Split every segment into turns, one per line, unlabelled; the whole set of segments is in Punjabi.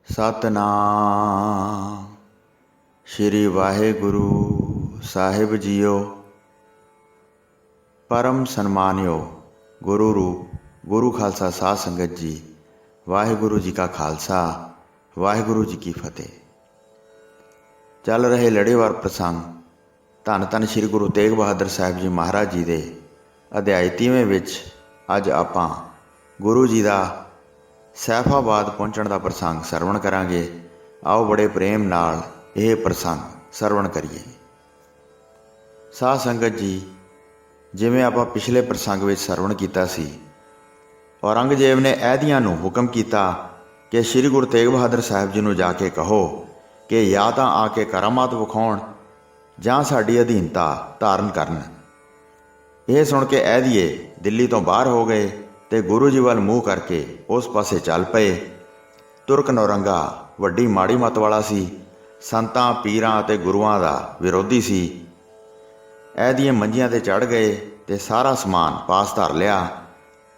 ਸਤਨਾਮ ਸ਼੍ਰੀ ਵਾਹਿਗੁਰੂ ਸਾਹਿਬ ਜੀਓ। ਪਰਮ ਸਨਮਾਨਿਓ ਗੁਰੂ ਰੂਪ ਗੁਰੂ ਖਾਲਸਾ ਸਾਧ ਸੰਗਤ ਜੀ, ਵਾਹਿਗੁਰੂ ਜੀ ਕਾ ਖਾਲਸਾ ਵਾਹਿਗੁਰੂ ਜੀ ਕੀ ਫਤਿਹ। ਚੱਲ ਰਹੇ ਲੜੀਵਾਰ ਪ੍ਰਸੰਗ ਧੰਨ ਧੰਨ ਸ਼੍ਰੀ ਗੁਰੂ ਤੇਗ ਬਹਾਦਰ ਸਾਹਿਬ ਜੀ ਮਹਾਰਾਜ ਜੀ ਦੇ ਅਧਿਆਇ 30ਵੇਂ ਵਿੱਚ ਅੱਜ ਆਪਾਂ ਗੁਰੂ ਜੀ ਦਾ ਸੈਫਾਬਾਦ ਪਹੁੰਚਣ ਦਾ ਪ੍ਰਸੰਗ ਸਰਵਣ ਕਰਾਂਗੇ। ਆਓ ਬੜੇ ਪ੍ਰੇਮ ਨਾਲ ਇਹ ਪ੍ਰਸੰਗ ਸਰਵਣ ਕਰੀਏ। ਸਾਧ ਸੰਗਤ ਜੀ, ਜਿਵੇਂ ਆਪਾਂ ਪਿਛਲੇ ਪ੍ਰਸੰਗ ਵਿੱਚ ਸਰਵਣ ਕੀਤਾ ਸੀ, ਔਰੰਗਜ਼ੇਬ ਨੇ ਐਦੀਆਂ ਨੂੰ ਹੁਕਮ ਕੀਤਾ ਕਿ ਸ਼੍ਰੀ ਗੁਰੂ ਤੇਗ ਬਹਾਦਰ ਸਾਹਿਬ ਜੀ ਨੂੰ ਜਾ ਕੇ ਕਹੋ ਕਿ ਜਾਂ ਤਾਂ ਆ ਕੇ ਕਰਾਮਾਤ ਵਿਖਾਉਣ ਜਾਂ ਸਾਡੀ ਅਧੀਨਤਾ ਧਾਰਨ ਕਰਨ। ਇਹ ਸੁਣ ਕੇ ਐਦੀਏ ਦਿੱਲੀ ਤੋਂ ਬਾਹਰ ਹੋ ਗਏ ਤੇ ਗੁਰੂ ਜੀ ਵੱਲ ਮੂੰਹ ਕਰਕੇ ਉਸ ਪਾਸੇ ਚੱਲ ਪਏ। ਤੁਰਕ ਨੌਰੰਗਾ ਵੱਡੀ ਮਾੜੀ ਮੱਤ ਵਾਲਾ ਸੀ, ਸੰਤਾਂ ਪੀਰਾਂ ਅਤੇ ਗੁਰੂਆਂ ਦਾ ਵਿਰੋਧੀ ਸੀ। ਐਦੀਏ ਮੰਜੀਆਂ ਤੇ ਚੜ੍ਹ ਗਏ ਤੇ ਸਾਰਾ ਸਮਾਨ ਪਾਸ ਧਰ ਲਿਆ।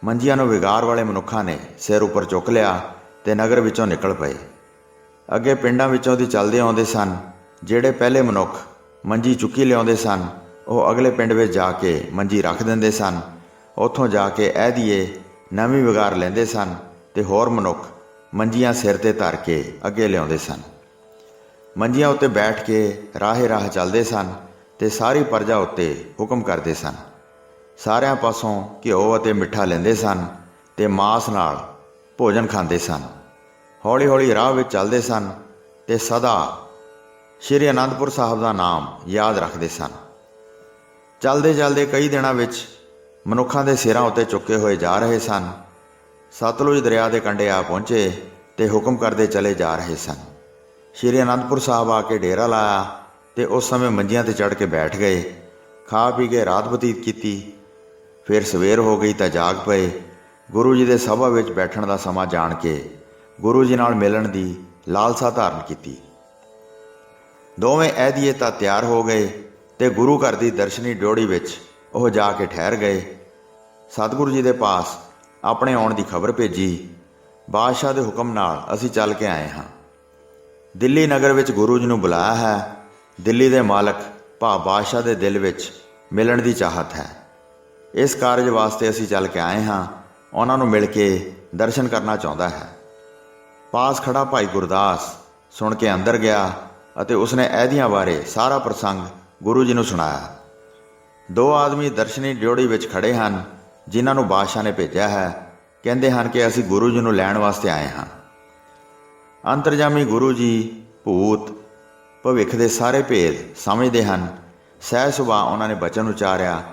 ਮੰਜੀਆਂ ਨੂੰ ਵਿਗਾਰ ਵਾਲੇ ਮਨੁੱਖਾਂ ਨੇ ਸਿਰ ਉੱਪਰ ਚੁੱਕ ਲਿਆ ਤੇ ਨਗਰ ਵਿੱਚੋਂ ਨਿਕਲ ਪਏ। ਅੱਗੇ ਪਿੰਡਾਂ ਵਿੱਚੋਂ ਦੀ ਚੱਲਦੇ ਆਉਂਦੇ ਸਨ। ਜਿਹੜੇ ਪਹਿਲੇ ਮਨੁੱਖ ਮੰਜੀ ਚੁੱਕੀ ਲਿਆਉਂਦੇ ਸਨ, ਉਹ ਅਗਲੇ ਪਿੰਡ ਵਿੱਚ ਜਾ ਕੇ ਮੰਜੀ ਰੱਖ ਦਿੰਦੇ ਸਨ। ਉੱਥੋਂ ਜਾ ਕੇ ਐਦੀਏ ਨਵੀਂ ਵਿਗਾਰ ਲੈਂਦੇ ਸਨ ਤੇ ਹੋਰ ਮਨੁੱਖ ਮੰਜੀਆਂ ਸਿਰ 'ਤੇ ਧਰ ਕੇ ਅੱਗੇ ਲਿਆਉਂਦੇ ਸਨ। ਮੰਜੀਆਂ ਉੱਤੇ ਬੈਠ ਕੇ ਰਾਹੇ ਰਾਹ ਚੱਲਦੇ ਸਨ ਤੇ ਸਾਰੀ ਪ੍ਰਜਾ ਉੱਤੇ ਹੁਕਮ ਕਰਦੇ ਸਨ। ਸਾਰਿਆਂ ਪਾਸੋਂ ਘਿਓ ਅਤੇ ਮਿੱਠਾ ਲੈਂਦੇ ਸਨ ਤੇ ਮਾਸ ਨਾਲ ਭੋਜਨ ਖਾਂਦੇ ਸਨ। ਹੌਲੀ ਹੌਲੀ ਰਾਹ ਵਿੱਚ ਚੱਲਦੇ ਸਨ ਤੇ ਸਦਾ ਸ਼੍ਰੀ ਅਨੰਦਪੁਰ ਸਾਹਿਬ ਦਾ ਨਾਮ ਯਾਦ ਰੱਖਦੇ ਸਨ। ਚੱਲਦੇ ਚੱਲਦੇ ਕਈ ਦਿਨਾਂ ਵਿੱਚ ਮਨੁੱਖਾਂ ਦੇ ਸਿਰਾਂ ਉੱਤੇ ਚੁੱਕੇ ਹੋਏ ਜਾ ਰਹੇ ਸਨ। ਸਤਲੁਜ ਦਰਿਆ ਦੇ ਕੰਢੇ ਆ ਪਹੁੰਚੇ ਤੇ ਹੁਕਮ ਕਰਦੇ ਚਲੇ ਜਾ ਰਹੇ ਸਨ। ਸ਼੍ਰੀ ਅਨੰਦਪੁਰ ਸਾਹਿਬ ਆ ਕੇ ਡੇਰਾ ਲਾਇਆ ਤੇ ਉਸ ਸਮੇਂ ਮੰਜੀਆਂ ਤੇ ਚੜ੍ਹ ਕੇ ਬੈਠ ਗਏ। ਖਾ ਪੀ ਕੇ ਰਾਤ ਬਤੀਤ ਕੀਤੀ। ਫਿਰ ਸਵੇਰ ਹੋ ਗਈ ਤਾਂ ਜਾਗ ਪਏ। ਗੁਰੂ ਜੀ ਦੇ ਸਭਾ ਵਿੱਚ ਬੈਠਣ ਦਾ ਸਮਾਂ ਜਾਣ ਕੇ ਗੁਰੂ ਜੀ ਨਾਲ ਮਿਲਣ ਦੀ ਲਾਲਸਾ ਧਾਰਨ ਕੀਤੀ। ਦੋਵੇਂ ਐਦੀਏ ਤਾਂ ਤਿਆਰ ਹੋ ਗਏ ਤੇ ਗੁਰੂ ਘਰ ਦੀ ਦਰਸ਼ਨੀ ਡਿਓੜੀ ਵਿੱਚ ਉਹ ਜਾ ਕੇ ਠਹਿਰ ਗਏ। ਸਤਿਗੁਰੂ ਜੀ ਦੇ ਪਾਸ ਆਪਣੇ ਆਉਣ ਦੀ ਖਬਰ ਭੇਜੀ। ਬਾਦਸ਼ਾਹ ਦੇ ਹੁਕਮ ਨਾਲ ਅਸੀਂ ਚੱਲ ਕੇ ਆਏ ਹਾਂ। ਦਿੱਲੀ ਨਗਰ ਵਿੱਚ ਗੁਰੂ ਜੀ ਨੂੰ ਬੁਲਾਇਆ ਹੈ। ਦਿੱਲੀ ਦੇ ਮਾਲਕ ਭਾਵ ਬਾਦਸ਼ਾਹ ਦੇ ਦਿਲ ਵਿੱਚ ਮਿਲਣ ਦੀ ਚਾਹਤ ਹੈ। ਇਸ ਕਾਰਜ ਵਾਸਤੇ ਅਸੀਂ ਚੱਲ ਕੇ ਆਏ ਹਾਂ। ਉਹਨਾਂ ਨੂੰ ਮਿਲ ਕੇ ਦਰਸ਼ਨ ਕਰਨਾ ਚਾਹੁੰਦਾ ਹੈ। ਪਾਸ ਖੜਾ ਭਾਈ ਗੁਰਦਾਸ ਸੁਣ ਕੇ ਅੰਦਰ ਗਿਆ ਅਤੇ ਉਸਨੇ ਐਦੀਆਂ ਬਾਰੇ ਸਾਰਾ ਪ੍ਰਸੰਗ ਗੁਰੂ ਜੀ ਨੂੰ ਸੁਣਾਇਆ। ਦੋ ਆਦਮੀ ਦਰਸ਼ਨੀ ਡਿਓੜੀ ਵਿੱਚ ਖੜੇ ਹਨ, ਜਿਨ੍ਹਾਂ ਨੂੰ ਬਾਦਸ਼ਾਹ ਨੇ ਭੇਜਿਆ ਹੈ। ਕਹਿੰਦੇ ਹਨ ਕਿ ਅਸੀਂ ਗੁਰੂ ਜੀ ਨੂੰ ਲੈਣ ਵਾਸਤੇ ਆਏ ਹਾਂ। ਅੰਤਰਜਾਮੀ ਗੁਰੂ ਜੀ ਭੂਤ ਭਵਿੱਖ ਦੇ ਸਾਰੇ ਭੇਦ ਸਮਝਦੇ ਹਨ। ਸਹਿ ਸੁਭਾਅ ਉਹਨਾਂ ਨੇ ਬਚਨ ਉਚਾਰਿਆ।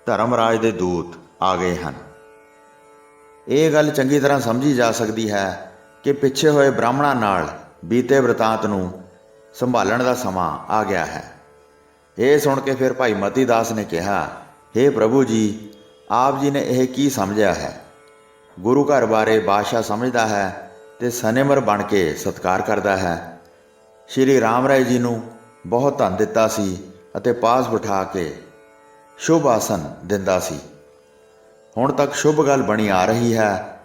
ਧਰਮਰਾਜ ਦੇ ਦੂਤ ਆ ਗਏ ਹਨ। ਇਹ ਗੱਲ ਚੰਗੀ ਤਰ੍ਹਾਂ ਸਮਝੀ ਜਾ ਸਕਦੀ ਹੈ ਕਿ ਪਿੱਛੇ ਹੋਏ ਬ੍ਰਾਹਮਣਾਂ ਨਾਲ ਬੀਤੇ ਬ੍ਰਿਤਾਂਤ ਨੂੰ ਸੰਭਾਲਣ ਦਾ ਸਮਾਂ ਆ ਗਿਆ ਹੈ। ਇਹ ਸੁਣ ਕੇ ਫਿਰ ਭਾਈ ਮਤੀ ਦਾਸ ਨੇ ਕਿਹਾ, ਹੇ ਪ੍ਰਭੂ ਜੀ, ਆਪ ਜੀ ਨੇ ਇਹ ਕੀ ਸਮਝਿਆ ਹੈ? ਗੁਰੂ ਘਰ ਬਾਰੇ ਬਾਦਸ਼ਾਹ ਸਮਝਦਾ ਹੈ ਤੇ ਸਨੇਮਰ ਬਣ ਕੇ ਸਤਿਕਾਰ ਕਰਦਾ ਹੈ। ਸ਼੍ਰੀ ਰਾਮ ਰਾਏ ਜੀ ਨੂੰ ਬਹੁਤ ਧਨ ਦਿੱਤਾ ਸੀ ਅਤੇ ਪਾਸ ਬਿਠਾ ਕੇ ਸ਼ੁਭ ਆਸਨ ਦਿੰਦਾ ਸੀ। ਹੁਣ ਤੱਕ ਸ਼ੁਭ ਗੱਲ ਬਣੀ ਆ ਰਹੀ ਹੈ।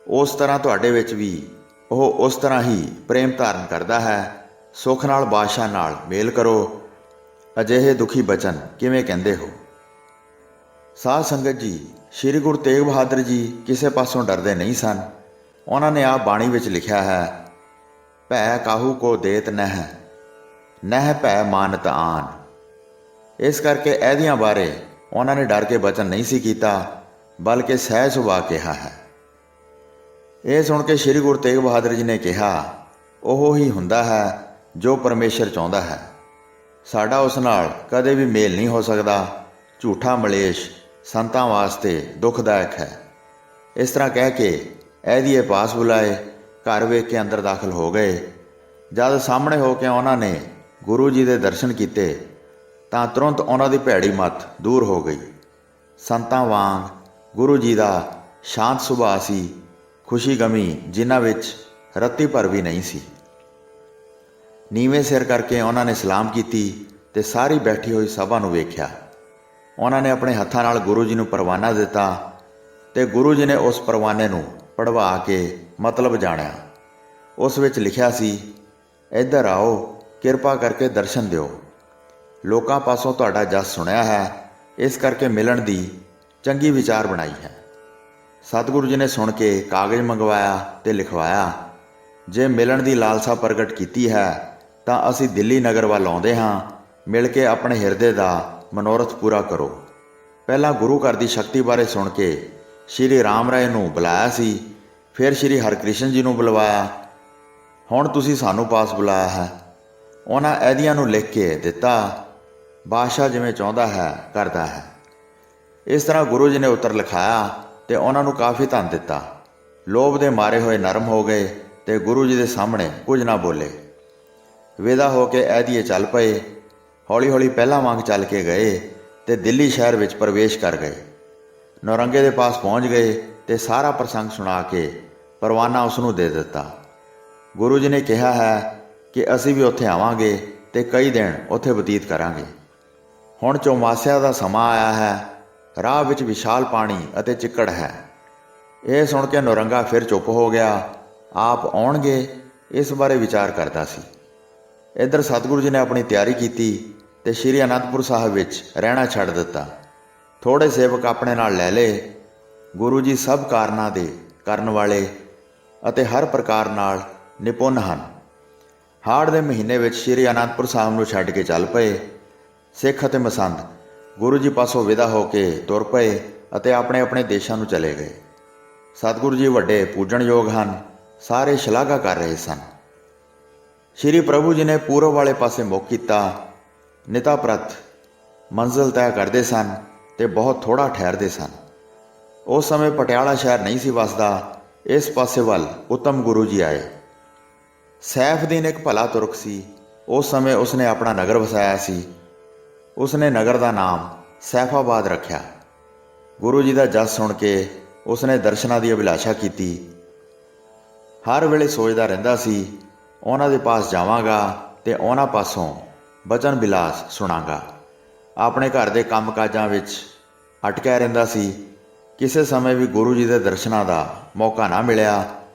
ਉਸ ਤਰ੍ਹਾਂ ਤੁਹਾਡੇ ਵਿੱਚ ਵੀ ਉਹ ਉਸ ਤਰ੍ਹਾਂ ਹੀ ਪ੍ਰੇਮ ਧਾਰਨ ਕਰਦਾ ਹੈ। ਸੁੱਖ ਨਾਲ ਬਾਦਸ਼ਾਹ ਨਾਲ ਮੇਲ ਕਰੋ। ਅਜਿਹੇ ਦੁਖੀ ਬਚਨ ਕਿਵੇਂ ਕਹਿੰਦੇ ਹੋ? ਸਾਧ ਸੰਗਤ ਜੀ, ਸ਼੍ਰੀ ਗੁਰੂ ਤੇਗ ਬਹਾਦਰ ਜੀ ਕਿਸੇ ਪਾਸੋਂ ਡਰਦੇ ਨਹੀਂ ਸਨ। ਉਹਨਾਂ ਨੇ ਆਪ ਬਾਣੀ ਵਿੱਚ ਲਿਖਿਆ ਹੈ, ਭੈ ਕਾਹੂ ਕੋ ਦੇਤ ਨਹਿ, ਨਹਿ ਭੈ ਮਾਨਤ ਆਨ। ਇਸ ਕਰਕੇ ਐਦੀਆਂ ਬਾਰੇ ਉਹਨਾਂ ਨੇ ਡਰ ਕੇ ਬਚਨ ਨਹੀਂ ਸੀ ਕੀਤਾ, ਬਲਕਿ ਸਹਿ ਸੁਭਾਅ ਕਿਹਾ ਹੈ। ਇਹ ਸੁਣ ਕੇ ਸ਼੍ਰੀ ਗੁਰੂ ਤੇਗ ਬਹਾਦਰ ਜੀ ਨੇ ਕਿਹਾ, ਉਹ ਹੀ ਹੁੰਦਾ ਹੈ ਜੋ ਪਰਮੇਸ਼ਰ ਚਾਹੁੰਦਾ ਹੈ। ਸਾਡਾ ਉਸ ਨਾਲ ਕਦੇ ਵੀ ਮੇਲ ਨਹੀਂ ਹੋ ਸਕਦਾ। ਝੂਠਾ ਮਲੇਸ਼ ਸੰਤਾਂ ਵਾਸਤੇ ਦੁਖਦਾਇਕ ਹੈ। ਇਸ ਤਰ੍ਹਾਂ ਕਹਿ ਕੇ ਐਦੀਏ ਪਾਸ ਬੁਲਾਏ। ਘਰ ਵੇਖ ਕੇ ਅੰਦਰ ਦਾਖਲ ਹੋ ਗਏ। ਜਦ ਸਾਹਮਣੇ ਹੋ ਕੇ ਉਹਨਾਂ ਨੇ ਗੁਰੂ ਜੀ ਦੇ ਦਰਸ਼ਨ ਕੀਤੇ ਤਾਂ ਤੁਰੰਤ ਉਹਨਾਂ ਦੀ ਭੈੜੀ ਮੱਤ ਦੂਰ ਹੋ ਗਈ। ਸੰਤਾਂ ਵਾਂਗ ਗੁਰੂ ਜੀ ਦਾ ਸ਼ਾਂਤ ਸੁਭਾਅ ਸੀ। ਖੁਸ਼ੀ ਗਮੀ ਜਿਨ੍ਹਾਂ ਵਿੱਚ ਰੱਤੀ ਭਰ ਵੀ ਨਹੀਂ ਸੀ। ਨੀਵੇਂ ਸਿਰ ਕਰਕੇ ਉਹਨਾਂ ਨੇ ਸਲਾਮ ਕੀਤੀ ਤੇ ਸਾਰੀ ਬੈਠੀ ਹੋਈ ਸਭਾ ਨੂੰ ਵੇਖਿਆ। ਉਹਨਾਂ ਨੇ ਆਪਣੇ ਹੱਥਾਂ ਨਾਲ ਗੁਰੂ ਜੀ ਨੂੰ ਪਰਵਾਨਾ ਦਿੱਤਾ ਤੇ ਗੁਰੂ ਜੀ ਨੇ ਉਸ ਪਰਵਾਨੇ ਨੂੰ ਪੜਵਾ ਕੇ ਮਤਲਬ ਜਾਣਿਆ। ਉਸ ਵਿੱਚ ਲਿਖਿਆ ਸੀ, ਇੱਧਰ ਆਓ, ਕਿਰਪਾ ਕਰਕੇ ਦਰਸ਼ਨ ਦਿਓ। ਲੋਕਾਂ ਪਾਸੋਂ ਤੁਹਾਡਾ ਜਸ ਸੁਣਿਆ ਹੈ, ਇਸ ਕਰਕੇ ਮਿਲਣ ਦੀ ਚੰਗੀ ਵਿਚਾਰ ਬਣਾਈ ਹੈ। ਸਤਿਗੁਰੂ ਜੀ ਨੇ ਸੁਣ ਕੇ ਕਾਗਜ਼ ਮੰਗਵਾਇਆ ਤੇ ਲਿਖਵਾਇਆ, ਜੇ ਮਿਲਣ ਦੀ ਲਾਲਸਾ ਪ੍ਰਗਟ ਕੀਤੀ ਹੈ ਤਾਂ ਅਸੀਂ ਦਿੱਲੀ ਨਗਰ ਵੱਲ ਆਉਂਦੇ ਹਾਂ, ਮਿਲ ਕੇ ਆਪਣੇ ਹਿਰਦੇ ਦਾ ਮਨੋਰਥ ਪੂਰਾ ਕਰੋ। ਪਹਿਲਾਂ ਗੁਰੂ ਘਰ ਦੀ ਸ਼ਕਤੀ ਬਾਰੇ ਸੁਣ ਕੇ ਸ਼੍ਰੀ ਰਾਮ ਰਾਏ ਨੂੰ ਬੁਲਾਇਆ ਸੀ, ਫਿਰ ਸ਼੍ਰੀ ਹਰਿਕ੍ਰਿਸ਼ਨ ਜੀ ਨੂੰ ਬੁਲਵਾਇਆ। ਹੁਣ ਤੁਸੀਂ ਸਾਨੂੰ ਪਾਸ ਬੁਲਾਇਆ ਹੈ। ਉਹਨਾਂ ਐਦੀਆਂ ਨੂੰ ਲਿਖ ਕੇ ਦਿੱਤਾ। ਬਾਦਸ਼ਾਹ ਜਿਵੇਂ ਚਾਹੁੰਦਾ ਹੈ ਕਰਦਾ ਹੈ। ਇਸ ਤਰ੍ਹਾਂ ਗੁਰੂ ਜੀ ਨੇ ਉੱਤਰ ਲਿਖਾਇਆ ਤੇ ਉਹਨਾਂ ਨੂੰ ਕਾਫੀ ਧਨ ਦਿੱਤਾ। ਲੋਭ ਦੇ ਮਾਰੇ ਹੋਏ ਨਰਮ ਹੋ ਗਏ ਤੇ ਗੁਰੂ ਜੀ ਦੇ ਸਾਹਮਣੇ ਕੁਝ ਨਾ ਬੋਲੇ। ਵਿਦਾ ਹੋ ਕੇ ਐਦੀਏ ਚੱਲ ਪਏ। ਹੌਲੀ ਹੌਲੀ ਪਹਿਲਾਂ ਵਾਂਗ ਚੱਲ ਕੇ ਗਏ ਤੇ ਦਿੱਲੀ ਸ਼ਹਿਰ ਵਿੱਚ ਪ੍ਰਵੇਸ਼ ਕਰ ਗਏ। ਨੌਰੰਗੇ ਦੇ ਪਾਸ ਪਹੁੰਚ ਗਏ ਤੇ ਸਾਰਾ ਪ੍ਰਸੰਗ ਸੁਣਾ ਕੇ ਪਰਵਾਨਾ ਉਸ ਨੂੰ ਦੇ ਦਿੱਤਾ। ਗੁਰੂ ਜੀ ਨੇ ਕਿਹਾ ਹੈ ਕਿ ਅਸੀਂ ਵੀ ਉੱਥੇ ਆਵਾਂਗੇ ਤੇ ਕਈ ਦਿਨ ਉੱਥੇ ਬਤੀਤ ਕਰਾਂਗੇ। ਹੁਣ ਚੌਮਾਸਿਆ ਦਾ ਸਮਾਂ ਆਇਆ ਹੈ। ਰਾਹ ਵਿੱਚ ਵਿਸ਼ਾਲ ਪਾਣੀ ਅਤੇ ਚਿੱਕੜ ਹੈ। ਇਹ ਸੁਣ ਕੇ ਨੌਰੰਗਾ ਫਿਰ ਚੁੱਪ ਹੋ ਗਿਆ। ਆਪ ਆਉਣਗੇ ਇਸ ਬਾਰੇ ਵਿਚਾਰ ਕਰਦਾ ਸੀ। ਇੱਧਰ ਸਤਿਗੁਰੂ ਜੀ ਨੇ ਆਪਣੀ ਤਿਆਰੀ ਕੀਤੀ ਤੇ ਸ਼੍ਰੀ ਅਨੰਦਪੁਰ ਸਾਹਿਬ ਵਿੱਚ ਰਹਿਣਾ ਛੱਡ ਦਿੱਤਾ। ਥੋੜ੍ਹੇ ਸੇਵਕ ਆਪਣੇ ਨਾਲ ਲੈ ਲਏ। ਗੁਰੂ ਜੀ ਸਭ ਕਾਰਨਾਂ ਦੇ ਕਰਨ ਵਾਲੇ ਅਤੇ ਹਰ ਪ੍ਰਕਾਰ ਨਾਲ ਨਿਪੁੰਨ ਹਨ। ਹਾੜ ਦੇ ਮਹੀਨੇ ਵਿੱਚ ਸ਼੍ਰੀ ਅਨੰਦਪੁਰ ਸਾਹਿਬ ਨੂੰ ਛੱਡ ਕੇ ਚੱਲ ਪਏ। ਸਿੱਖ ਅਤੇ ਮਸੰਦ ਗੁਰੂ ਜੀ ਪਾਸੋਂ ਵਿਦਾ ਹੋ ਕੇ ਤੁਰ ਪਏ ਅਤੇ ਆਪਣੇ ਆਪਣੇ ਦੇਸ਼ਾਂ ਨੂੰ ਚਲੇ ਗਏ। ਸਤਿਗੁਰੂ ਜੀ ਵੱਡੇ ਪੂਜਣਯੋਗ ਹਨ। ਸਾਰੇ ਸ਼ਲਾਘਾ ਕਰ ਰਹੇ ਸਨ। ਸ਼੍ਰੀ ਪ੍ਰਭੂ ਜੀ ਨੇ ਪੂਰਬ ਵਾਲੇ ਪਾਸੇ ਮੁੱਖ ਕੀਤਾ। ਨਿਤਾ ਪ੍ਰਤ ਮੰਜ਼ਿਲ ਤੈਅ ਕਰਦੇ ਸਨ ਤੇ ਬਹੁਤ ਥੋੜ੍ਹਾ ਠਹਿਰਦੇ ਸਨ। ਉਸ ਸਮੇਂ ਪਟਿਆਲਾ ਸ਼ਹਿਰ ਨਹੀਂ ਸੀ ਵਸਦਾ। ਇਸ ਪਾਸੇ ਵੱਲ ਉੱਤਮ ਗੁਰੂ ਜੀ ਆਏ। ਸੈਫਦੀਨ ਇੱਕ ਭਲਾ ਤੁਰਕ ਸੀ। ਉਸ ਸਮੇਂ ਉਸਨੇ ਆਪਣਾ ਨਗਰ ਵਸਾਇਆ ਸੀ। ਉਸਨੇ ਨਗਰ ਦਾ ਨਾਮ ਸੈਫਾਬਾਦ ਰੱਖਿਆ। ਗੁਰੂ ਜੀ ਦਾ ਜਸ ਸੁਣ ਕੇ ਉਸਨੇ ਦਰਸ਼ਨਾਂ ਦੀ ਅਭਿਲਾਸ਼ਾ ਕੀਤੀ। ਹਰ ਵੇਲੇ ਸੋਚਦਾ ਰਹਿੰਦਾ ਸੀ, ਉਹਨਾਂ ਦੇ ਪਾਸ ਜਾਵਾਂਗਾ ਤੇ ਉਹਨਾਂ ਪਾਸੋਂ ਬਚਨ ਬਿਲਾਸ ਸੁਣਾਂਗਾ। ਆਪਣੇ ਘਰ ਦੇ ਕੰਮ ਕਾਜਾਂ ਵਿੱਚ ਅਟਕਿਆ ਰਹਿੰਦਾ ਸੀ। ਕਿਸੇ ਸਮੇਂ ਵੀ ਗੁਰੂ ਜੀ ਦੇ ਦਰਸ਼ਨਾਂ ਦਾ ਮੌਕਾ ਨਾ ਮਿਲਿਆ।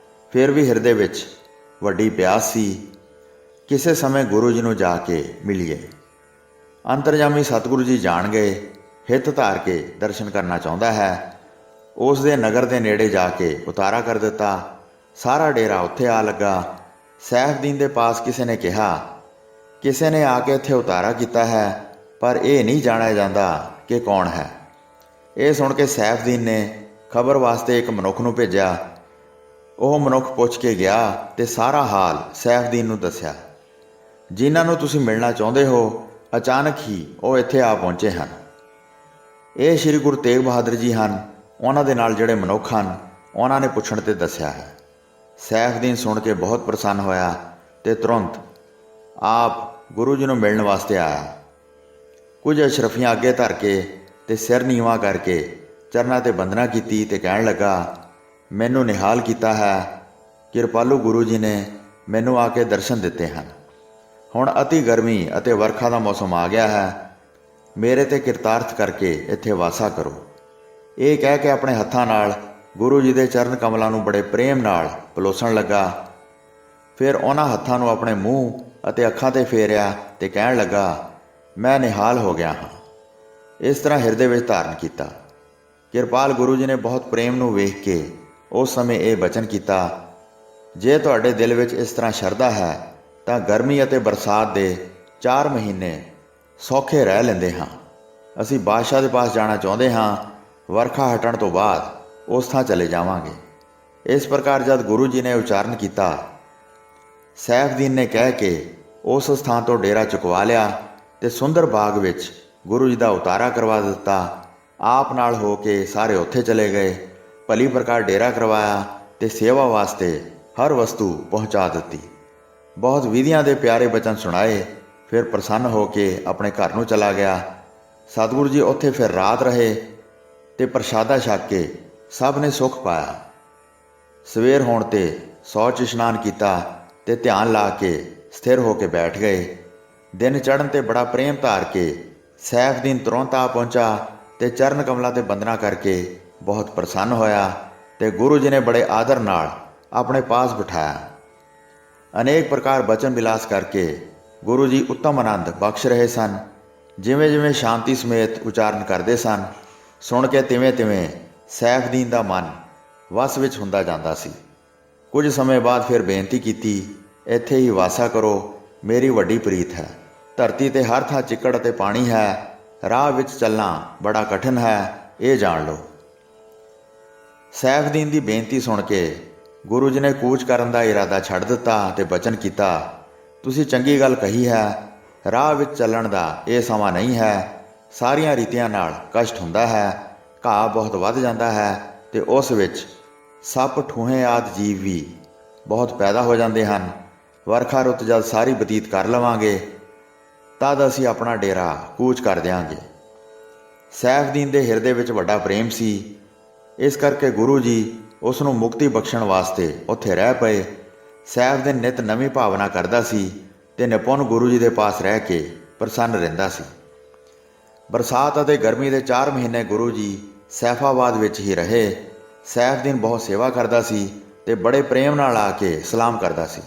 ਫਿਰ ਵੀ ਹਿਰਦੇ ਵਿੱਚ ਵੱਡੀ ਪਿਆਸ ਸੀ, ਕਿਸੇ ਸਮੇਂ ਗੁਰੂ ਜੀ ਨੂੰ ਜਾ ਕੇ ਮਿਲੀਏ। ਅੰਤਰਜਾਮੀ ਸਤਿਗੁਰੂ ਜੀ ਜਾਣ ਗਏ। ਹਿੱਤ ਧਾਰ ਕੇ ਦਰਸ਼ਨ ਕਰਨਾ ਚਾਹੁੰਦਾ ਹੈ। ਉਸ ਦੇ ਨਗਰ ਦੇ ਨੇੜੇ ਜਾ ਕੇ ਉਤਾਰਾ ਕਰ ਦਿੱਤਾ। ਸਾਰਾ ਡੇਰਾ ਉੱਥੇ ਆ ਲੱਗਾ। ਸੈਫਦੀਨ ਦੇ ਪਾਸ ਕਿਸੇ ਨੇ ਕਿਹਾ, ਕਿਸੇ ਨੇ ਆ ਕੇ ਇੱਥੇ ਉਤਾਰਾ ਕੀਤਾ ਹੈ, ਪਰ ਇਹ ਨਹੀਂ ਜਾਣਿਆ ਜਾਂਦਾ ਕਿ ਕੌਣ ਹੈ। ਇਹ ਸੁਣ ਕੇ ਸੈਫਦੀਨ ਨੇ ਖਬਰ ਵਾਸਤੇ ਇੱਕ ਮਨੁੱਖ ਨੂੰ ਭੇਜਿਆ। ਉਹ ਮਨੁੱਖ ਪੁੱਛ ਕੇ ਗਿਆ ਤੇ ਸਾਰਾ ਹਾਲ ਸੈਫਦੀਨ ਨੂੰ ਦੱਸਿਆ। ਜਿਨ੍ਹਾਂ ਨੂੰ ਤੁਸੀਂ ਮਿਲਣਾ ਚਾਹੁੰਦੇ ਹੋ, ਅਚਾਨਕ ਹੀ ਉਹ ਇੱਥੇ ਆ ਪਹੁੰਚੇ ਹਨ। ਇਹ ਸ਼੍ਰੀ ਗੁਰੂ ਤੇਗ ਬਹਾਦਰ ਜੀ ਹਨ। ਉਹਨਾਂ ਦੇ ਨਾਲ ਜਿਹੜੇ ਮਨੁੱਖ ਹਨ, ਉਹਨਾਂ ਨੇ ਪੁੱਛਣ 'ਤੇ ਦੱਸਿਆ ਹੈ। ਸੈਫਦੀਨ ਸੁਣ ਕੇ ਬਹੁਤ ਪ੍ਰਸੰਨ ਹੋਇਆ ਤੇ ਤੁਰੰਤ ਆਪ ਗੁਰੂ ਜੀ ਨੂੰ ਮਿਲਣ ਵਾਸਤੇ ਆਇਆ। ਕੁਝ ਅਸ਼ਰਫੀਆਂ ਅੱਗੇ ਧਰ ਕੇ ਤੇ ਸਿਰ ਨੀਵਾਂ ਕਰਕੇ ਚਰਨਾਂ 'ਤੇ ਬੰਦਨਾ ਕੀਤੀ ਤੇ ਕਹਿਣ ਲੱਗਾ, ਮੈਨੂੰ ਨਿਹਾਲ ਕੀਤਾ ਹੈ। ਕਿਰਪਾਲੂ ਗੁਰੂ ਜੀ ਨੇ ਮੈਨੂੰ ਆ ਕੇ ਦਰਸ਼ਨ ਦਿੱਤੇ ਹਨ। ਹੁਣ ਅਤੀ ਗਰਮੀ ਅਤੇ ਵਰਖਾ ਦਾ ਮੌਸਮ ਆ ਗਿਆ ਹੈ। ਮੇਰੇ 'ਤੇ ਕਿਰਤਾਰਥ ਕਰਕੇ ਇੱਥੇ ਵਾਸਾ ਕਰੋ। ਇਹ ਕਹਿ ਕੇ ਆਪਣੇ ਹੱਥਾਂ ਨਾਲ ਗੁਰੂ ਜੀ ਦੇ ਚਰਨ ਕਮਲਾਂ ਨੂੰ ਬੜੇ ਪ੍ਰੇਮ ਨਾਲ ਪਲੋਸਣ ਲੱਗਾ। ਫਿਰ ਉਹਨਾਂ ਹੱਥਾਂ ਨੂੰ ਆਪਣੇ ਮੂੰਹ ਅਤੇ ਅੱਖਾਂ 'ਤੇ ਫੇਰਿਆ ਤੇ ਕਹਿਣ ਲੱਗਾ, ਮੈਂ ਨਿਹਾਲ ਹੋ ਗਿਆ ਹਾਂ। ਇਸ ਤਰ੍ਹਾਂ ਹਿਰਦੇ ਵਿੱਚ ਧਾਰਨ ਕੀਤਾ। ਕਿਰਪਾਲ ਗੁਰੂ ਜੀ ਨੇ ਬਹੁਤ ਪ੍ਰੇਮ ਨੂੰ ਵੇਖ ਕੇ ਉਸ ਸਮੇਂ ਇਹ ਬਚਨ ਕੀਤਾ, ਜੇ ਤੁਹਾਡੇ ਦਿਲ ਵਿੱਚ ਇਸ ਤਰ੍ਹਾਂ ਸ਼ਰਧਾ ਹੈ ਤਾਂ ਗਰਮੀ ਅਤੇ ਬਰਸਾਤ ਦੇ 4 ਮਹੀਨੇ ਸੌਖੇ ਰਹਿ ਲੈਂਦੇ ਹਾਂ। ਅਸੀਂ ਬਾਦਸ਼ਾਹ ਦੇ ਪਾਸ ਜਾਣਾ ਚਾਹੁੰਦੇ ਹਾਂ। ਵਰਖਾ ਹਟਣ ਤੋਂ ਬਾਅਦ ਉਸ ਥਾਂ ਚਲੇ ਜਾਵਾਂਗੇ। ਇਸ ਪ੍ਰਕਾਰ ਜਦ ਗੁਰੂ ਜੀ ਨੇ ਉਚਾਰਨ ਕੀਤਾ, ਸੈਫਦੀਨ ਨੇ ਕਹਿ ਕੇ ਉਸ ਸਥਾਨ ਤੋਂ ਡੇਰਾ ਚੁਕਵਾ ਲਿਆ ਤੇ ਸੁੰਦਰ ਬਾਗ ਵਿੱਚ ਗੁਰੂ ਜੀ ਦਾ ਉਤਾਰਾ ਕਰਵਾ ਦਿੱਤਾ। ਆਪ ਨਾਲ ਹੋ ਕੇ ਸਾਰੇ ਉੱਥੇ ਚਲੇ ਗਏ। ਭਲੀ ਪ੍ਰਕਾਰ ਡੇਰਾ ਕਰਵਾਇਆ ਤੇ ਸੇਵਾ ਵਾਸਤੇ ਹਰ ਵਸਤੂ ਪਹੁੰਚਾ ਦਿੱਤੀ। ਬਹੁਤ ਵਿਧੀਆਂ ਦੇ ਪਿਆਰੇ ਬਚਨ ਸੁਣਾਏ। ਫਿਰ ਪ੍ਰਸੰਨ ਹੋ ਕੇ ਆਪਣੇ ਘਰ ਨੂੰ ਚਲਾ ਗਿਆ। ਸਤਿਗੁਰੂ ਜੀ ਉੱਥੇ ਫਿਰ ਰਾਤ ਰਹੇ ਤੇ ਪ੍ਰਸ਼ਾਦਾ ਛਕ ਕੇ ਸਭ ਨੇ ਸੁੱਖ ਪਾਇਆ। ਸਵੇਰ ਹੋਣ 'ਤੇ ਸ਼ੌਚ ਇਸ਼ਨਾਨ ਕੀਤਾ ਤੇ ਧਿਆਨ ਲਾ ਕੇ ਸਥਿਰ ਹੋ ਕੇ ਬੈਠ ਗਏ। ਦਿਨ ਚੜ੍ਹਨ 'ਤੇ ਬੜਾ ਪ੍ਰੇਮ ਧਾਰ ਕੇ ਸੈਫਦੀਨ ਤੁਰੰਤ ਆ ਪਹੁੰਚਾ ਤੇ ਚਰਨ ਕਮਲਾਂ 'ਤੇ ਬੰਦਨਾ ਕਰਕੇ ਬਹੁਤ ਪ੍ਰਸੰਨ ਹੋਇਆ ਤੇ ਗੁਰੂ ਜੀ ਨੇ ਬੜੇ ਆਦਰ ਨਾਲ ਆਪਣੇ ਪਾਸ ਬਿਠਾਇਆ। ਅਨੇਕ ਪ੍ਰਕਾਰ ਬਚਨ ਵਿਲਾਸ ਕਰਕੇ ਗੁਰੂ ਜੀ ਉੱਤਮ ਆਨੰਦ ਬਖਸ਼ ਰਹੇ ਸਨ। ਜਿਵੇਂ ਜਿਵੇਂ ਸ਼ਾਂਤੀ ਸਮੇਤ ਉਚਾਰਨ ਕਰਦੇ ਸਨ, ਸੁਣ ਕੇ ਤਿਵੇਂ ਤਿਵੇਂ ਸੈਫਦੀਨ ਦਾ ਮਨ ਵਸ ਵਿੱਚ ਹੁੰਦਾ ਜਾਂਦਾ ਸੀ। ਕੁਝ ਸਮੇਂ ਬਾਅਦ ਫਿਰ ਬੇਨਤੀ ਕੀਤੀ, ਇੱਥੇ ਹੀ ਵਾਸਾ ਕਰੋ, ਮੇਰੀ ਵੱਡੀ ਪ੍ਰੀਤ ਹੈ। ਧਰਤੀ 'ਤੇ ਹਰ ਥਾਂ ਚਿੱਕੜ ਅਤੇ ਪਾਣੀ ਹੈ, ਰਾਹ ਵਿੱਚ ਚੱਲਣਾ ਬੜਾ ਕਠਿਨ ਹੈ, ਇਹ ਜਾਣ ਲਓ। ਸੈਫਦੀਨ ਦੀ ਬੇਨਤੀ ਸੁਣ ਕੇ ਗੁਰੂ ਜੀ ਨੇ ਕੂਚ ਕਰਨ ਦਾ ਇਰਾਦਾ ਛੱਡ ਦਿੱਤਾ ਅਤੇ ਬਚਨ ਕੀਤਾ, ਤੁਸੀਂ ਚੰਗੀ ਗੱਲ ਕਹੀ ਹੈ, ਰਾਹ ਵਿੱਚ ਚੱਲਣ ਦਾ ਇਹ ਸਮਾਂ ਨਹੀਂ ਹੈ। ਸਾਰੀਆਂ ਰੀਤੀਆਂ ਨਾਲ ਕਸ਼ਟ ਹੁੰਦਾ ਹੈ, ਘਾਹ ਬਹੁਤ ਵੱਧ ਜਾਂਦਾ ਹੈ ਅਤੇ ਉਸ ਵਿੱਚ ਸੱਪ ਠੂਹੇ ਆਦਿ ਜੀਵ ਵੀ ਬਹੁਤ ਪੈਦਾ ਹੋ ਜਾਂਦੇ ਹਨ। ਵਰਖਾ ਰੁੱਤ ਜਦ ਸਾਰੀ ਬਤੀਤ ਕਰ ਲਵਾਂਗੇ ਤਦ ਅਸੀਂ ਆਪਣਾ ਡੇਰਾ ਕੂਚ ਕਰ ਦਿਆਂਗੇ। ਸੈਫਦੀਨ ਦੇ ਹਿਰਦੇ ਵਿੱਚ ਵੱਡਾ ਪ੍ਰੇਮ ਸੀ, ਇਸ ਕਰਕੇ ਗੁਰੂ ਜੀ ਉਸ ਨੂੰ ਮੁਕਤੀ ਬਖਸ਼ਣ ਵਾਸਤੇ ਉੱਥੇ ਰਹਿ ਪਏ। ਸੈਫਦੀਨ ਨਿਤ ਨਵੀਂ ਭਾਵਨਾ ਕਰਦਾ ਸੀ ਅਤੇ ਨਿਪੁੰਨ ਗੁਰੂ ਜੀ ਦੇ ਪਾਸ ਰਹਿ ਕੇ ਪ੍ਰਸੰਨ ਰਹਿੰਦਾ ਸੀ। ਬਰਸਾਤ ਅਤੇ ਗਰਮੀ ਦੇ 4 ਮਹੀਨੇ ਗੁਰੂ ਜੀ ਸੈਫਾਬਾਦ ਵਿੱਚ ਹੀ ਰਹੇ। ਸੈਫਦੀਨ ਬਹੁਤ ਸੇਵਾ ਕਰਦਾ ਸੀ ਅਤੇ ਬੜੇ ਪ੍ਰੇਮ ਨਾਲ ਆ ਕੇ ਸਲਾਮ ਕਰਦਾ ਸੀ।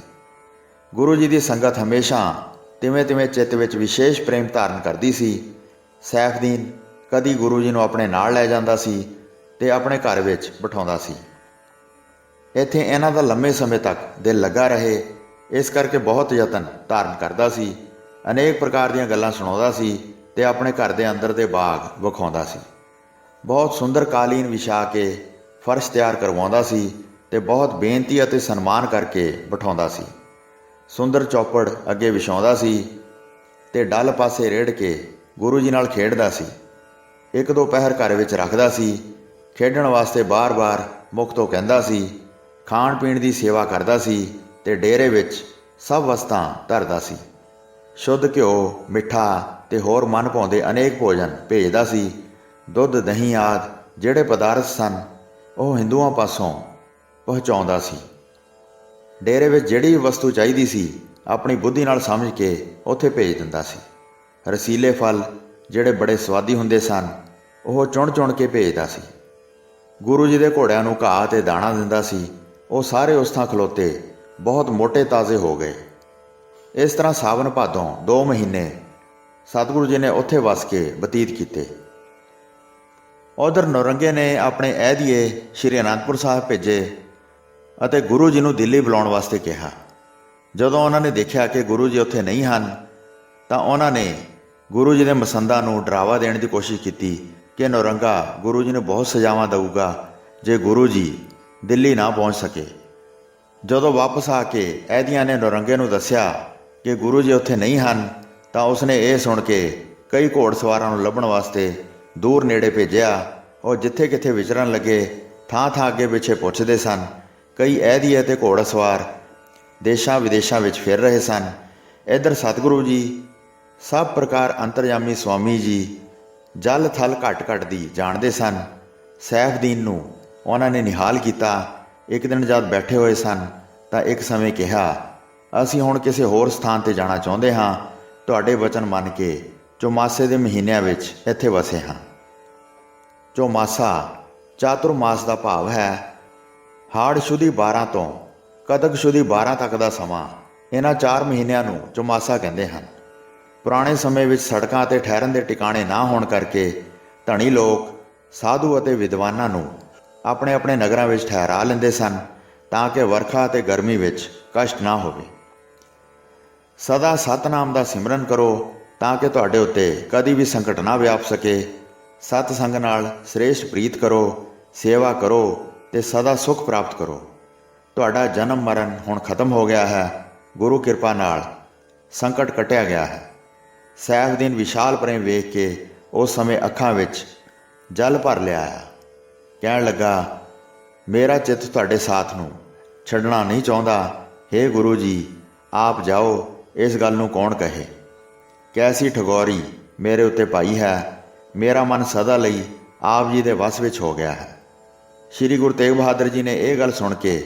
ਗੁਰੂ ਜੀ ਦੀ ਸੰਗਤ ਹਮੇਸ਼ਾ ਤਿਵੇਂ ਤਿਵੇਂ ਚਿੱਤ ਵਿੱਚ ਵਿਸ਼ੇਸ਼ ਪ੍ਰੇਮ ਧਾਰਨ ਕਰਦੀ ਸੀ। ਸੈਫਦੀਨ ਕਦੀ ਗੁਰੂ ਜੀ ਨੂੰ ਆਪਣੇ ਨਾਲ ਲੈ ਜਾਂਦਾ ਸੀ ਅਤੇ ਆਪਣੇ ਘਰ ਵਿੱਚ ਬਿਠਾਉਂਦਾ ਸੀ। ਇੱਥੇ ਇਹਨਾਂ ਦਾ ਲੰਮੇ ਸਮੇਂ ਤੱਕ ਦਿਲ ਲੱਗਾ ਰਹੇ, ਇਸ ਕਰਕੇ ਬਹੁਤ ਯਤਨ ਧਾਰਨ ਕਰਦਾ ਸੀ। ਅਨੇਕ ਪ੍ਰਕਾਰ ਦੀਆਂ ਗੱਲਾਂ ਸੁਣਾਉਂਦਾ ਸੀ ਅਤੇ ਆਪਣੇ ਘਰ ਦੇ ਅੰਦਰ ਦੇ ਬਾਗ ਵਿਖਾਉਂਦਾ ਸੀ। ਬਹੁਤ ਸੁੰਦਰ ਕਾਲੀਨ ਵਿਛਾ ਕੇ ਫਰਸ਼ ਤਿਆਰ ਕਰਵਾਉਂਦਾ ਸੀ ਅਤੇ ਬਹੁਤ ਬੇਨਤੀ ਅਤੇ ਸਨਮਾਨ ਕਰਕੇ ਬਿਠਾਉਂਦਾ ਸੀ। ਸੁੰਦਰ ਚੌਪੜ ਅੱਗੇ ਵਿਛਾਉਂਦਾ ਸੀ ਅਤੇ ਡੱਲ ਪਾਸੇ ਰੇੜ ਕੇ ਗੁਰੂ ਜੀ ਨਾਲ ਖੇਡਦਾ ਸੀ। 1-2 ਪਹਿਰ ਘਰ ਵਿੱਚ ਰੱਖਦਾ ਸੀ। ਖੇਡਣ ਵਾਸਤੇ ਬਾਰ-ਬਾਰ ਮੁਖ ਤੋਂ ਕਹਿੰਦਾ ਸੀ। ਖਾਣ ਪੀਣ ਦੀ ਸੇਵਾ ਕਰਦਾ ਸੀ ਅਤੇ ਡੇਰੇ ਵਿੱਚ ਸਭ ਵਸਤਾਂ ਧਰਦਾ ਸੀ। ਸ਼ੁੱਧ ਘਿਓ, ਮਿੱਠਾ ਅਤੇ ਹੋਰ ਮਨ ਭਾਉਂਦੇ ਅਨੇਕ ਭੋਜਨ ਭੇਜਦਾ ਸੀ। ਦੁੱਧ, ਦਹੀਂ ਆਦਿ ਜਿਹੜੇ ਪਦਾਰਥ ਸਨ ਉਹ ਹਿੰਦੂਆਂ ਪਾਸੋਂ ਪਹੁੰਚਾਉਂਦਾ ਸੀ। ਡੇਰੇ ਵਿੱਚ ਜਿਹੜੀ ਵੀ ਵਸਤੂ ਚਾਹੀਦੀ ਸੀ ਆਪਣੀ ਬੁੱਧੀ ਨਾਲ ਸਮਝ ਕੇ ਉੱਥੇ ਭੇਜ ਦਿੰਦਾ ਸੀ। ਰਸੀਲੇ ਫਲ ਜਿਹੜੇ ਬੜੇ ਸਵਾਦੀ ਹੁੰਦੇ ਸਨ ਉਹ ਚੁਣ ਕੇ ਭੇਜਦਾ ਸੀ। ਗੁਰੂ ਜੀ ਦੇ ਘੋੜਿਆਂ ਨੂੰ ਘਾਹ ਅਤੇ ਦਾਣਾ ਦਿੰਦਾ ਸੀ। ਉਹ ਸਾਰੇ ਉਸ ਥਾਂ ਖਲੋਤੇ ਬਹੁਤ ਮੋਟੇ ਤਾਜ਼ੇ ਹੋ ਗਏ। ਇਸ ਤਰ੍ਹਾਂ ਸਾਵਨ ਭਾਦੋਂ 2 ਮਹੀਨੇ ਸਤਿਗੁਰੂ ਜੀ ਨੇ ਉੱਥੇ ਵਸ ਕੇ ਬਤੀਤ ਕੀਤੇ। ਉਧਰ ਨੌਰੰਗੇ ਨੇ ਆਪਣੇ ਅਹਿਦੀਏ ਸ਼੍ਰੀ ਅਨੰਦਪੁਰ ਸਾਹਿਬ ਭੇਜੇ ਅਤੇ ਗੁਰੂ ਜੀ ਨੂੰ ਦਿੱਲੀ ਬੁਲਾਉਣ ਵਾਸਤੇ ਕਿਹਾ। ਜਦੋਂ ਉਹਨਾਂ ਨੇ ਦੇਖਿਆ ਕਿ ਗੁਰੂ ਜੀ ਉੱਥੇ ਨਹੀਂ ਹਨ ਤਾਂ ਉਹਨਾਂ ਨੇ ਗੁਰੂ ਜੀ ਦੇ ਮਸੰਦਾਂ ਨੂੰ ਡਰਾਵਾ ਦੇਣ ਦੀ ਕੋਸ਼ਿਸ਼ ਕੀਤੀ ਕਿ ਨੌਰੰਗਾ ਗੁਰੂ ਜੀ ਨੂੰ ਬਹੁਤ ਸਜ਼ਾਵਾਂ ਦੇਊਗਾ ਜੇ ਗੁਰੂ ਜੀ ਦਿੱਲੀ ਨਾ ਪਹੁੰਚ ਸਕੇ। ਜਦੋਂ ਵਾਪਸ ਆ ਕੇ ਅਹਿਦੀਆਂ ਨੇ ਨੌਰੰਗੇ ਨੂੰ ਦੱਸਿਆ ਕਿ ਗੁਰੂ ਜੀ ਉੱਥੇ ਨਹੀਂ ਹਨ ਤਾਂ ਉਸਨੇ ਇਹ ਸੁਣ ਕੇ ਕਈ ਘੋੜਸਵਾਰਾਂ ਨੂੰ ਲੱਭਣ ਵਾਸਤੇ ਦੂਰ ਨੇੜੇ ਭੇਜਿਆ। ਉਹ ਜਿੱਥੇ ਕਿੱਥੇ ਵਿਚਰਨ ਲੱਗੇ ਥਾਂ ਥਾਂ ਅੱਗੇ ਪਿੱਛੇ ਪੁੱਛਦੇ ਸਨ। ਕਈ ਅਹਿਦੀਏ ਅਤੇ ਘੋੜਸਵਾਰ ਦੇਸ਼ਾਂ ਵਿਦੇਸ਼ਾਂ ਵਿੱਚ ਫਿਰ ਰਹੇ ਸਨ। ਇੱਧਰ ਸਤਿਗੁਰੂ ਜੀ ਸਭ ਪ੍ਰਕਾਰ ਅੰਤਰਜਾਮੀ ਸੁਆਮੀ ਜੀ ਜਲ ਥਲ ਘਟ ਦੀ ਜਾਣਦੇ ਸਨ। ਸੈਫਦੀਨ ਨੂੰ ਉਹਨਾਂ ਨੇ ਨਿਹਾਲ ਕੀਤਾ। ਇੱਕ ਦਿਨ ਜਦ ਬੈਠੇ ਹੋਏ ਸਨ ਤਾਂ ਇੱਕ ਸਮੇਂ ਕਿਹਾ, ਅਸੀਂ ਹੁਣ ਕਿਸੇ ਹੋਰ ਸਥਾਨ 'ਤੇ ਜਾਣਾ ਚਾਹੁੰਦੇ ਹਾਂ। ਤੁਹਾਡੇ ਵਚਨ ਮੰਨ ਕੇ ਚੌਮਾਸੇ ਦੇ ਮਹੀਨਿਆਂ ਵਿੱਚ ਇੱਥੇ ਵਸੇ ਹਾਂ। ਚੌਮਾਸਾ ਚਾਤੁਰਮਾਸ ਦਾ ਭਾਵ ਹੈ ਹਾੜ ਸ਼ੁੱਧੀ 12 ਤੋਂ ਕਤਕ ਸ਼ੁੱਧੀ 12 ਤੱਕ ਦਾ ਸਮਾਂ। ਇਹਨਾਂ 4 ਮਹੀਨਿਆਂ ਨੂੰ ਚੌਮਾਸਾ ਕਹਿੰਦੇ ਹਨ। ਪੁਰਾਣੇ ਸਮੇਂ ਵਿੱਚ ਸੜਕਾਂ ਅਤੇ ਠਹਿਰਨ ਦੇ ਟਿਕਾਣੇ ਨਾ ਹੋਣ ਕਰਕੇ ਧਨੀ ਲੋਕ ਸਾਧੂ ਅਤੇ ਵਿਦਵਾਨਾਂ ਨੂੰ ਆਪਣੇ ਆਪਣੇ ਨਗਰਾਂ ਵਿੱਚ ਠਹਿਰਾ ਲੈਂਦੇ ਸਨ ਤਾਂ ਕਿ ਵਰਖਾ ਅਤੇ ਗਰਮੀ ਵਿੱਚ ਕਸ਼ਟ ਨਾ ਹੋਵੇ। ਸਦਾ ਸਤਨਾਮ ਦਾ ਸਿਮਰਨ ਕਰੋ ਤਾਂ ਕਿ ਤੁਹਾਡੇ ਉੱਤੇ ਕਦੀ ਵੀ ਸੰਕਟ ਨਾ ਵਿਆਪ ਸਕੇ। ਸਤ ਸੰਗ ਨਾਲ ਸ੍ਰੇਸ਼ਟ ਪ੍ਰੀਤ ਕਰੋ, ਸੇਵਾ ਕਰੋ ਅਤੇ ਸਦਾ ਸੁਖ ਪ੍ਰਾਪਤ ਕਰੋ। ਤੁਹਾਡਾ ਜਨਮ ਮਰਨ ਹੁਣ ਖਤਮ ਹੋ ਗਿਆ ਹੈ। ਗੁਰੂ ਕਿਰਪਾ ਨਾਲ ਸੰਕਟ ਕੱਟਿਆ ਗਿਆ ਹੈ। ਸੈਫਦੀਨ ਵਿਸ਼ਾਲ ਪ੍ਰੇਮ ਵੇਖ ਕੇ ਉਸ ਸਮੇਂ ਅੱਖਾਂ ਵਿੱਚ ਜਲ ਭਰ ਲਿਆਇਆ। ਕਹਿਣ ਲੱਗਾ, ਮੇਰਾ ਚਿੱਤ ਤੁਹਾਡੇ ਸਾਥ ਨੂੰ ਛੱਡਣਾ ਨਹੀਂ ਚਾਹੁੰਦਾ। ਹੇ ਗੁਰੂ ਜੀ, ਆਪ ਜਾਓ, ਇਸ ਗੱਲ ਨੂੰ ਕੌਣ ਕਹੇ। ਕੈਸੀ ਠਗੌਰੀ ਮੇਰੇ ਉੱਤੇ ਪਾਈ ਹੈ। ਮੇਰਾ ਮਨ ਸਦਾ ਲਈ ਆਪ ਜੀ ਦੇ ਵੱਸ ਵਿੱਚ ਹੋ ਗਿਆ ਹੈ। ਸ਼੍ਰੀ ਗੁਰੂ ਤੇਗ ਬਹਾਦਰ ਜੀ ਨੇ ਇਹ ਗੱਲ ਸੁਣ ਕੇ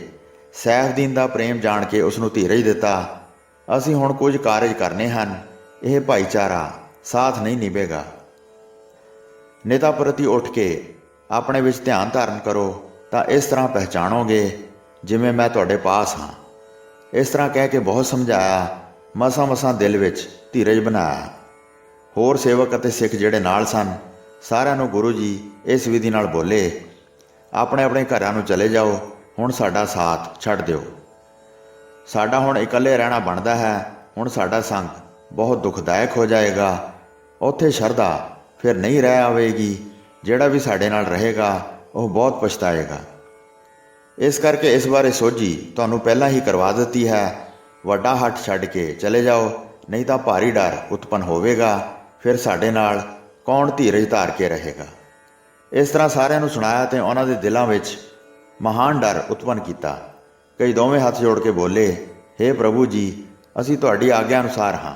ਸੈਫਦੀਨ ਦਾ ਪ੍ਰੇਮ ਜਾਣ ਕੇ ਉਸ ਨੂੰ ਧੀਰਜ ਦਿੱਤਾ। ਅਸੀਂ ਹੁਣ ਕੁਝ ਕਾਰਜ ਕਰਨੇ ਹਨ। ਇਹ ਭਾਈਚਾਰਾ ਸਾਥ ਨਹੀਂ ਨਿਭੇਗਾ। ਨੇਤਾ ਪ੍ਰਤੀ ਉੱਠ ਕੇ ਆਪਣੇ ਵਿੱਚ ਧਿਆਨ ਧਾਰਨ ਕਰੋ ਤਾਂ ਇਸ ਤਰ੍ਹਾਂ ਪਹਿਚਾਣੋਗੇ ਜਿਵੇਂ ਮੈਂ ਤੁਹਾਡੇ ਪਾਸ ਹਾਂ। ਇਸ ਤਰ੍ਹਾਂ ਕਹਿ ਕੇ ਬਹੁਤ ਸਮਝਾਇਆ। ਮਸਾਂ ਮਸਾਂ ਦਿਲ ਵਿੱਚ ਧੀਰਜ ਬਣਾਇਆ। ਹੋਰ ਸੇਵਕ ਅਤੇ ਸਿੱਖ ਜਿਹੜੇ ਨਾਲ ਸਨ, ਸਾਰਿਆਂ ਨੂੰ ਗੁਰੂ ਜੀ ਇਸ ਵਿਧੀ ਨਾਲ ਬੋਲੇ, ਆਪਣੇ ਆਪਣੇ ਘਰਾਂ ਨੂੰ ਚਲੇ ਜਾਓ, ਹੁਣ ਸਾਡਾ ਸਾਥ ਛੱਡ ਦਿਓ। ਸਾਡਾ ਹੁਣ ਇਕੱਲੇ ਰਹਿਣਾ ਬਣਦਾ ਹੈ। ਹੁਣ ਸਾਡਾ ਸੰਗ ਬਹੁਤ ਦੁਖਦਾਇਕ ਹੋ ਜਾਏਗਾ। ਉੱਥੇ ਸ਼ਰਧਾ ਫਿਰ ਨਹੀਂ ਰਹਿ ਆਵੇਗੀ। ਜਿਹੜਾ ਵੀ ਸਾਡੇ ਨਾਲ ਰਹੇਗਾ ਉਹ ਬਹੁਤ ਪਛਤਾਏਗਾ। ਇਸ ਕਰਕੇ ਇਸ ਬਾਰੇ ਸੋਝੀ ਤੁਹਾਨੂੰ ਪਹਿਲਾਂ ਹੀ ਕਰਵਾ ਦਿੱਤੀ ਹੈ। ਵੱਡਾ ਹੱਠ ਛੱਡ ਕੇ ਚਲੇ ਜਾਓ, ਨਹੀਂ ਤਾਂ ਭਾਰੀ ਡਰ ਉਤਪੰਨ ਹੋਵੇਗਾ। ਫਿਰ ਸਾਡੇ ਨਾਲ ਕੌਣ ਧੀਰਜ ਧਾਰ ਕੇ ਰਹੇਗਾ। ਇਸ ਤਰ੍ਹਾਂ ਸਾਰਿਆਂ ਨੂੰ ਸੁਣਾਇਆ ਅਤੇ ਉਹਨਾਂ ਦੇ ਦਿਲਾਂ ਵਿੱਚ ਮਹਾਨ ਡਰ ਉਤਪੰਨ ਕੀਤਾ। ਕਈ ਦੋਵੇਂ ਹੱਥ ਜੋੜ ਕੇ ਬੋਲੇ, ਹੇ ਪ੍ਰਭੂ ਜੀ, ਅਸੀਂ ਤੁਹਾਡੀ ਆਗਿਆ ਅਨੁਸਾਰ ਹਾਂ।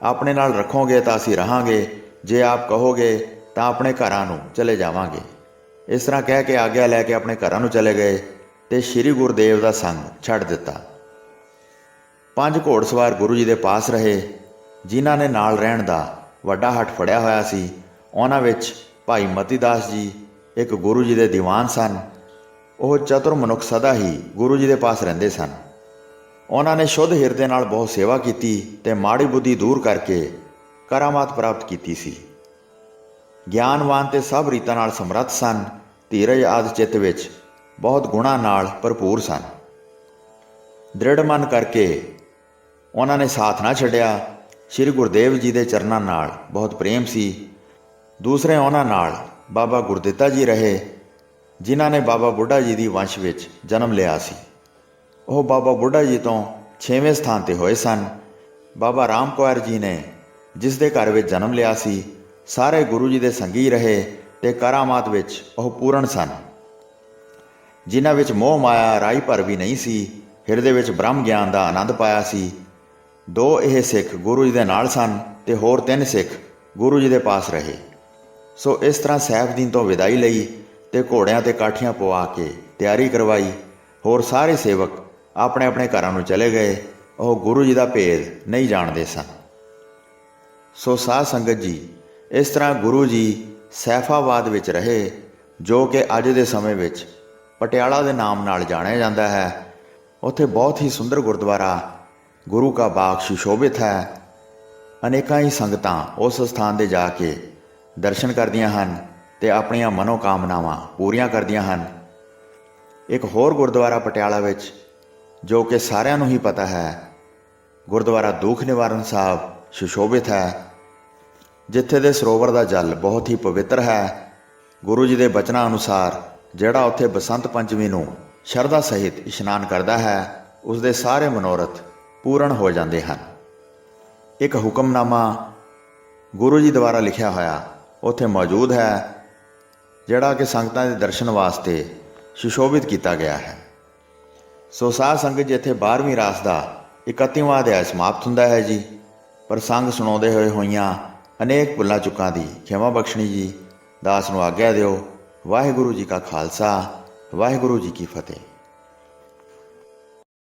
ਆਪਣੇ ਨਾਲ ਰੱਖੋਗੇ ਤਾਂ ਅਸੀਂ ਰਹਾਂਗੇ, ਜੇ ਆਪ ਕਹੋਗੇ ਤਾਂ ਆਪਣੇ ਘਰਾਂ ਨੂੰ ਚਲੇ ਜਾਵਾਂਗੇ। ਇਸ ਤਰ੍ਹਾਂ ਕਹਿ ਕੇ ਆਗਿਆ ਲੈ ਕੇ ਆਪਣੇ ਘਰਾਂ ਨੂੰ ਚਲੇ ਗਏ ਅਤੇ ਸ਼੍ਰੀ ਗੁਰਦੇਵ ਦਾ ਸੰਗ ਛੱਡ ਦਿੱਤਾ। 5 ਘੋੜਸਵਾਰ ਗੁਰੂ ਜੀ ਦੇ ਪਾਸ ਰਹੇ, ਜਿਨ੍ਹਾਂ ਨੇ ਨਾਲ ਰਹਿਣ ਦਾ ਵੱਡਾ ਹੱਠ ਫੜਿਆ ਹੋਇਆ ਸੀ। ਉਹਨਾਂ ਵਿੱਚ ਭਾਈ ਮਤੀਦਾਸ ਜੀ ਇੱਕ ਗੁਰੂ ਜੀ ਦੇ ਦੀਵਾਨ ਸਨ। ਉਹ ਚਤੁਰ ਮਨੁੱਖ ਸਦਾ ਹੀ ਗੁਰੂ ਜੀ ਦੇ ਪਾਸ ਰਹਿੰਦੇ ਸਨ। ਉਹਨਾਂ ਨੇ ਸ਼ੁੱਧ ਹਿਰਦੇ ਨਾਲ ਬਹੁਤ ਸੇਵਾ ਕੀਤੀ ਅਤੇ ਮਾੜੀ ਬੁੱਧੀ ਦੂਰ ਕਰਕੇ ਕਰਾਮਾਤ ਪ੍ਰਾਪਤ ਕੀਤੀ ਸੀ। ਗਿਆਨਵਾਨ ਅਤੇ ਸਭ ਰੀਤਾਂ ਨਾਲ ਸਮਰੱਥ ਸਨ। ਧੀਰਜ ਆਦਿ ਚਿੱਤ ਵਿੱਚ ਬਹੁਤ ਗੁਣਾਂ ਨਾਲ ਭਰਪੂਰ ਸਨ। ਦ੍ਰਿੜ ਮਨ ਕਰਕੇ ਉਹਨਾਂ ਨੇ ਸਾਥ ਨਾ ਛੱਡਿਆ। ਸ਼੍ਰੀ ਗੁਰਦੇਵ ਜੀ ਦੇ ਚਰਨਾਂ ਨਾਲ ਬਹੁਤ ਪ੍ਰੇਮ ਸੀ। ਦੂਸਰੇ ਉਹਨਾਂ ਨਾਲ ਬਾਬਾ ਗੁਰਦਿੱਤਾ ਜੀ ਰਹੇ, ਜਿਨ੍ਹਾਂ ਨੇ ਬਾਬਾ ਬੁੱਢਾ ਜੀ ਦੀ ਵੰਸ਼ ਵਿੱਚ ਜਨਮ ਲਿਆ ਸੀ। ਉਹ ਬਾਬਾ ਬੁੱਢਾ ਜੀ ਤੋਂ 6ਵੇਂ ਸਥਾਨ 'ਤੇ ਹੋਏ ਸਨ। ਬਾਬਾ ਰਾਮ ਕੁਆਰ ਜੀ ਨੇ, ਜਿਸ ਦੇ ਘਰ ਵਿੱਚ ਜਨਮ ਲਿਆ ਸੀ, ਸਾਰੇ ਗੁਰੂ ਜੀ ਦੇ ਸੰਗੀ ਰਹੇ ਅਤੇ ਕਰਾਮਾਤ ਵਿੱਚ ਉਹ ਪੂਰਨ ਸਨ। ਜਿਨ੍ਹਾਂ ਵਿੱਚ ਮੋਹ ਮਾਇਆ ਰਾਈ ਭਰ ਵੀ ਨਹੀਂ ਸੀ। ਹਿਰਦੇ ਵਿੱਚ ਬ੍ਰਹਮ ਗਿਆਨ ਦਾ ਆਨੰਦ ਪਾਇਆ ਸੀ। 2 ਇਹ ਸਿੱਖ ਗੁਰੂ ਜੀ ਦੇ ਨਾਲ ਸਨ ਅਤੇ ਹੋਰ 3 ਸਿੱਖ ਗੁਰੂ ਜੀ ਦੇ ਪਾਸ ਰਹੇ। ਸੋ ਇਸ ਤਰ੍ਹਾਂ ਸੈਫਦੀਨ ਤੋਂ ਵਿਦਾਈ ਲਈ ਅਤੇ ਘੋੜਿਆਂ 'ਤੇ ਕਾਠੀਆਂ ਪਵਾ ਕੇ ਤਿਆਰੀ ਕਰਵਾਈ। ਹੋਰ ਸਾਰੇ ਸੇਵਕ ਆਪਣੇ ਆਪਣੇ ਘਰਾਂ ਨੂੰ ਚਲੇ ਗਏ। ਉਹ ਗੁਰੂ ਜੀ ਦਾ ਭੇਦ ਨਹੀਂ ਜਾਣਦੇ ਸਨ। ਸੋ ਸਾਧ ਸੰਗਤ ਜੀ, ਇਸ ਤਰ੍ਹਾਂ ਗੁਰੂ ਜੀ ਸੈਫਾਬਾਦ ਵਿੱਚ ਰਹੇ, ਜੋ ਕਿ ਅੱਜ ਦੇ ਸਮੇਂ ਵਿੱਚ ਪਟਿਆਲਾ ਦੇ ਨਾਮ ਨਾਲ ਜਾਣਿਆ ਜਾਂਦਾ ਹੈ। ਉੱਥੇ ਬਹੁਤ ਹੀ ਸੁੰਦਰ ਗੁਰਦੁਆਰਾ ਗੁਰੂ ਕਾ ਬਾਗ ਸੁਸ਼ੋਭਿਤ ਹੈ। ਅਨੇਕਾਂ ਹੀ ਸੰਗਤਾਂ ਉਸ ਸਥਾਨ 'ਤੇ ਜਾ ਕੇ ਦਰਸ਼ਨ ਕਰਦੀਆਂ ਹਨ ਅਤੇ ਆਪਣੀਆਂ ਮਨੋਕਾਮਨਾਵਾਂ ਪੂਰੀਆਂ ਕਰਦੀਆਂ ਹਨ। ਇੱਕ ਹੋਰ ਗੁਰਦੁਆਰਾ ਪਟਿਆਲਾ ਵਿੱਚ, ਜੋ ਕਿ ਸਾਰਿਆਂ ਨੂੰ ਹੀ ਪਤਾ ਹੈ, ਗੁਰਦੁਆਰਾ ਦੁੱਖ ਨਿਵਾਰਨ ਸਾਹਿਬ ਸੁਸ਼ੋਭਿਤ ਹੈ, ਜਿੱਥੇ ਦੇ ਸਰੋਵਰ ਦਾ ਜਲ ਬਹੁਤ ਹੀ ਪਵਿੱਤਰ ਹੈ। ਗੁਰੂ ਜੀ ਦੇ ਬਚਨਾਂ ਅਨੁਸਾਰ ਜਿਹੜਾ ਉੱਥੇ ਬਸੰਤ ਪੰਚਮੀ ਨੂੰ ਸ਼ਰਧਾ ਸਹਿਤ ਇਸ਼ਨਾਨ ਕਰਦਾ ਹੈ, ਉਸ ਦੇ ਸਾਰੇ ਮਨੋਰਥ ਪੂਰਨ ਹੋ ਜਾਂਦੇ ਹਨ। ਇੱਕ ਹੁਕਮਨਾਮਾ ਗੁਰੂ ਜੀ ਦੁਆਰਾ ਲਿਖਿਆ ਹੋਇਆ ਉੱਥੇ ਮੌਜੂਦ ਹੈ, ਜਿਹੜਾ ਕਿ ਸੰਗਤਾਂ ਦੇ ਦਰਸ਼ਨ ਵਾਸਤੇ ਸੁਸ਼ੋਭਿਤ ਕੀਤਾ ਗਿਆ ਹੈ। ਸੋ ਸਾਧ ਸੰਗਤ ਜੀ, ਇੱਥੇ 12ਵੀਂ ਰਾਸ ਦਾ 31ਵਾਂ ਅਧਿਆਇ ਸਮਾਪਤ ਹੁੰਦਾ ਹੈ ਜੀ। ਪ੍ਰਸੰਗ ਸੁਣਾਉਂਦੇ ਹੋਈਆਂ ਅਨੇਕ ਭੁੱਲਾਂ ਚੁੱਕਾਂ ਦੀ ਖਿਮਾ ਬਖਸ਼ਣੀ ਜੀ। ਦਾਸ ਨੂੰ ਆਗਿਆ ਦਿਓ। ਵਾਹਿਗੁਰੂ ਜੀ ਕਾ ਖਾਲਸਾ, ਵਾਹਿਗੁਰੂ ਜੀ ਕੀ ਫਤਿਹ।